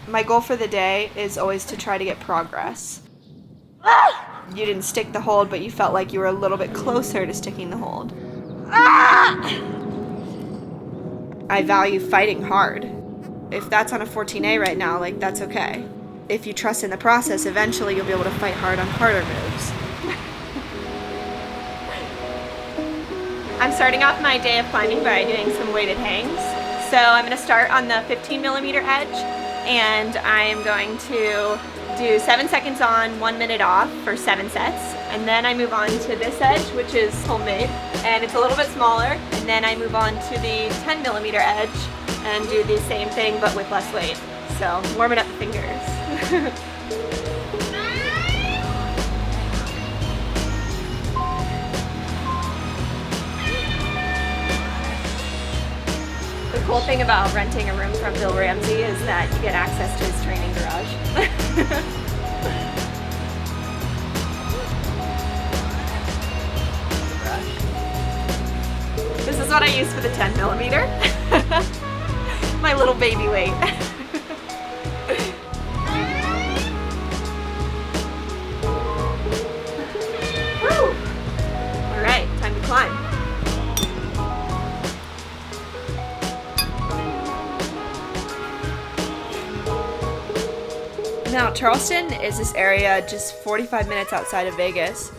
My goal for the day is always to try to get progress. You didn't stick the hold, but you felt like you were a little bit closer to sticking the hold. I value fighting hard. If that's on a 14A right now, like, that's okay. If you trust in the process, eventually you'll be able to fight hard on harder moves. I'm starting off my day of climbing by doing some weighted hangs. So I'm going to start on the 15 millimeter edge, and I'm going to do 7 seconds on, 1 minute off for 7 sets. And then I move on to this edge, which is homemade, and it's a little bit smaller. And then I move on to the 10 millimeter edge and do the same thing but with less weight. So warming up the fingers. The cool thing about renting a room from Bill Ramsey is that you get access to his training garage. This is what I use for the 10 millimeter. My little baby weight. Woo! All right, time to climb. Now, Charleston is this area just 45 minutes outside of Vegas.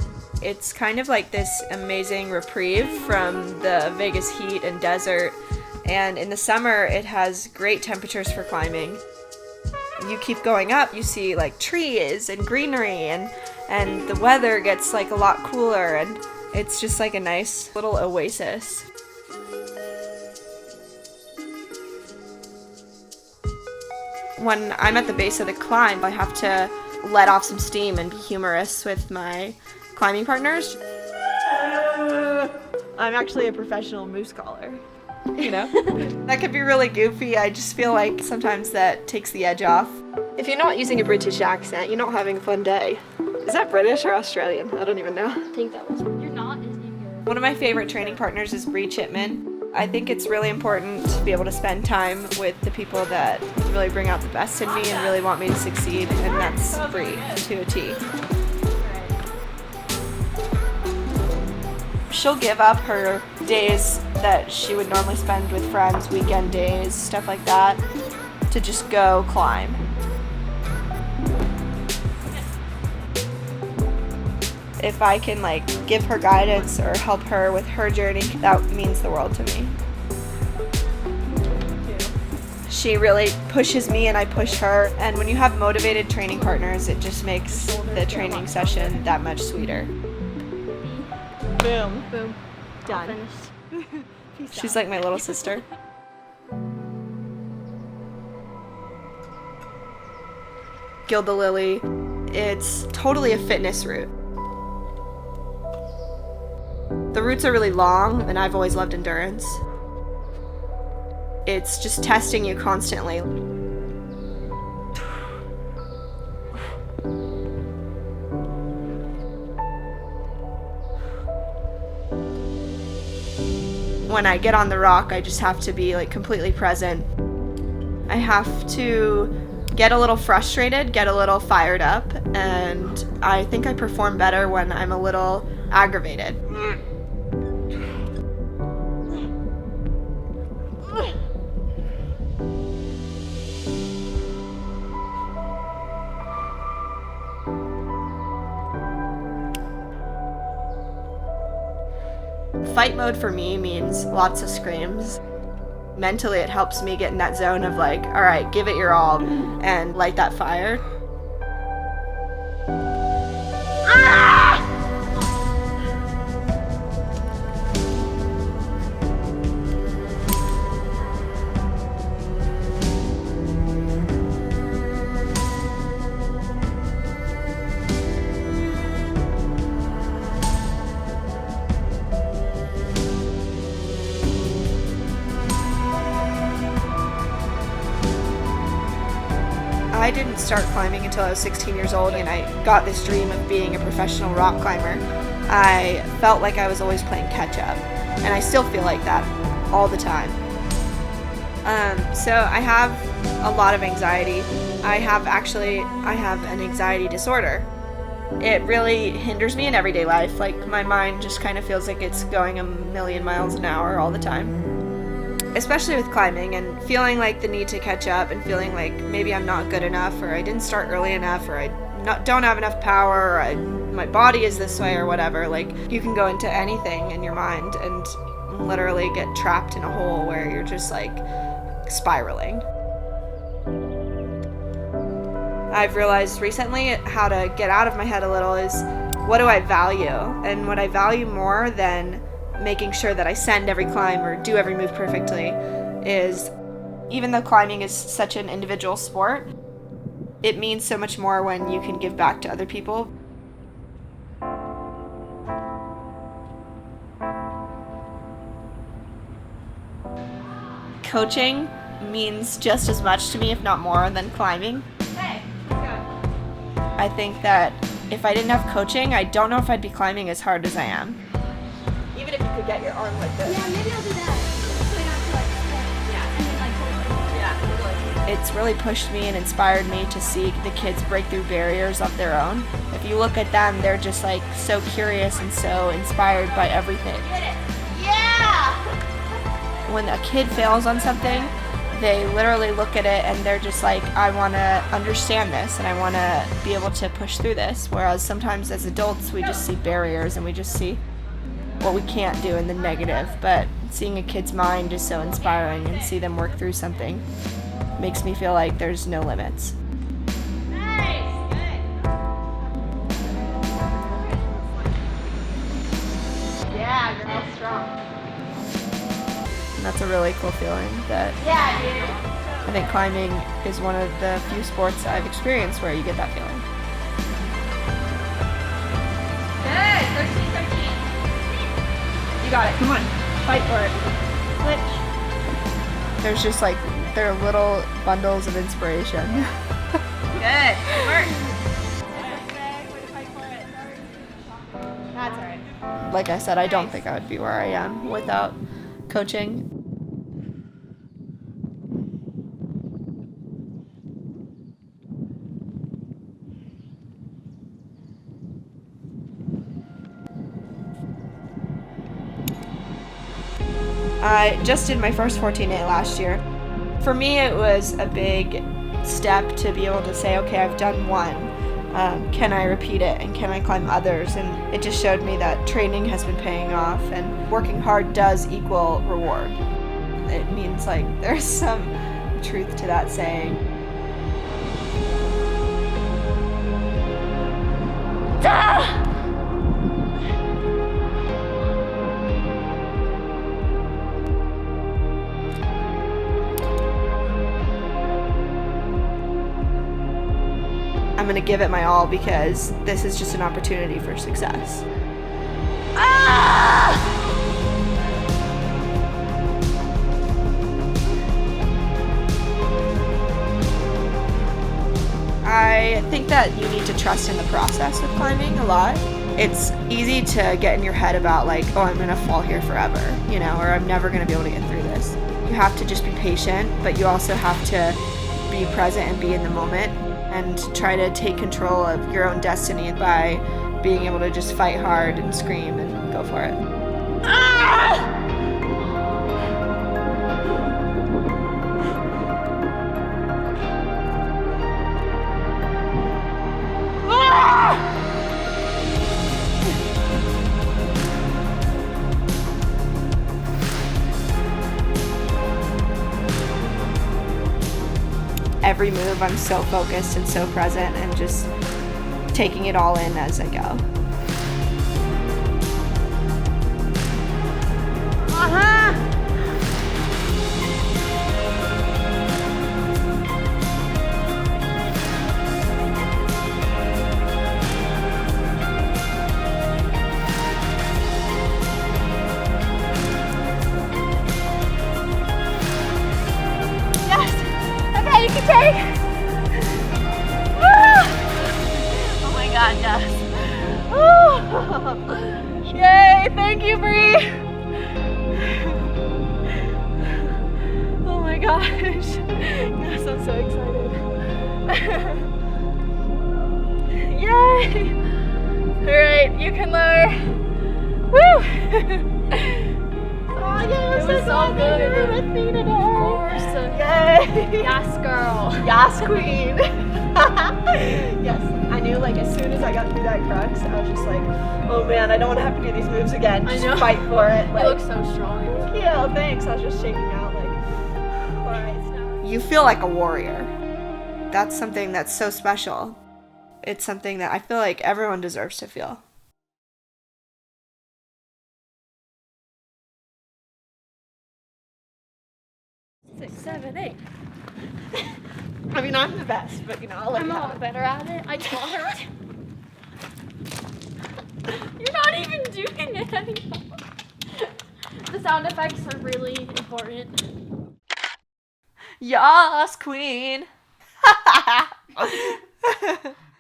It's kind of like this amazing reprieve from the Vegas heat and desert, and in the summer it has great temperatures for climbing. You keep going up, you see like trees and greenery, and the weather gets like a lot cooler, and it's just like a nice little oasis. When I'm at the base of the climb, I have to let off some steam and be humorous with my climbing partners. I'm actually a professional moose caller, you know? That could be really goofy. I just feel like sometimes that takes the edge off. If you're not using a British accent, you're not having a fun day. Is that British or Australian? I don't even know. I think that was. You're not, isn't it? One of my favorite training partners is Bree Chipman. I think it's really important to be able to spend time with the people that really bring out the best in me and really want me to succeed, and that's Bree to a T. She'll give up her days that she would normally spend with friends, weekend days, stuff like that, to just go climb. If I can like give her guidance or help her with her journey, that means the world to me. She really pushes me and I push her, and when you have motivated training partners, it just makes the training session that much sweeter. Boom. Boom. Done. She's like my little sister. Gild the Lily. It's totally a fitness route. The routes are really long, and I've always loved endurance. It's just testing you constantly. When I get on the rock, I just have to be like completely present. I have to get a little frustrated, get a little fired up, and I think I perform better when I'm a little aggravated. Fight mode for me means lots of screams. Mentally, it helps me get in that zone of like, all right, give it your all and light that fire. I didn't start climbing until I was 16 years old, and I got this dream of being a professional rock climber. I felt like I was always playing catch up, and I still feel like that all the time. So I have a lot of anxiety. I have an anxiety disorder. It really hinders me in everyday life. Like, my mind just kind of feels like it's going a million miles an hour all the time. Especially with climbing and feeling like the need to catch up and feeling like maybe I'm not good enough, or I didn't start early enough, or I don't have enough power, or my body is this way, or whatever. Like, you can go into anything in your mind and literally get trapped in a hole where you're just like spiraling. I've realized recently how to get out of my head a little is, what do I value? And what I value more than making sure that I send every climb or do every move perfectly is, even though climbing is such an individual sport, it means so much more when you can give back to other people. Coaching means just as much to me, if not more, than climbing. Hey, let's go. I think that if I didn't have coaching, I don't know if I'd be climbing as hard as I am. Even if you could get your arm like this. Yeah, maybe I'll do that. So I don't have to like step. Yeah, and then like hold it. Yeah, totally. It's really pushed me and inspired me to see the kids break through barriers of their own. If you look at them, they're just like so curious and so inspired by everything. Get it. Yeah! When a kid fails on something, they literally look at it and they're just like, I want to understand this and I want to be able to push through this. Whereas sometimes as adults, we just see barriers and we just see what we can't do in the negative. But seeing a kid's mind is so inspiring, and see them work through something makes me feel like there's no limits. Nice! Good. Yeah, you're all strong. And that's a really cool feeling that Yeah, dude. I think climbing is one of the few sports I've experienced where you get that feeling. Good. 13. You got it. Come on. Fight for it. Switch. There's just like, they're little bundles of inspiration. Good. Work. That's alright. Like I said, I don't think I would be where I am without coaching. I just did my first 14A last year. For me, it was a big step to be able to say, okay, I've done one. Can I repeat it, and can I climb others? And it just showed me that training has been paying off, and working hard does equal reward. It means like there's some truth to that saying. Ah! I'm gonna give it my all because this is just an opportunity for success. Ah! I think that you need to trust in the process with climbing a lot. It's easy to get in your head about like, oh, I'm gonna fall here forever, you know, or I'm never gonna be able to get through this. You have to just be patient, but you also have to be present and be in the moment, and try to take control of your own destiny by being able to just fight hard and scream and go for it. Ah! Every move, I'm so focused and so present and just taking it all in as I go. Uh-huh. You can take. Oh my God, yes. Yay, thank you, Bree. Oh my God. Oh yeah, It was so good. You were with me today. Of course. Yay. Yes, girl. Yas queen. Yes, I knew like as soon as I got through that crux, I was just like, oh man, I don't want to have to do these moves again. I Just know. fight for it. You Like, look so strong. yeah, thanks. I was just shaking out like, all right, now. You feel like a warrior. That's something that's so special. It's something that I feel like everyone deserves to feel. 6, 7, 8. I mean, I'm the best, but you know, I'll let I'm you a have lot it. better at it. I taught her. You're not even doing it anymore. The sound effects are really important. Yas, queen.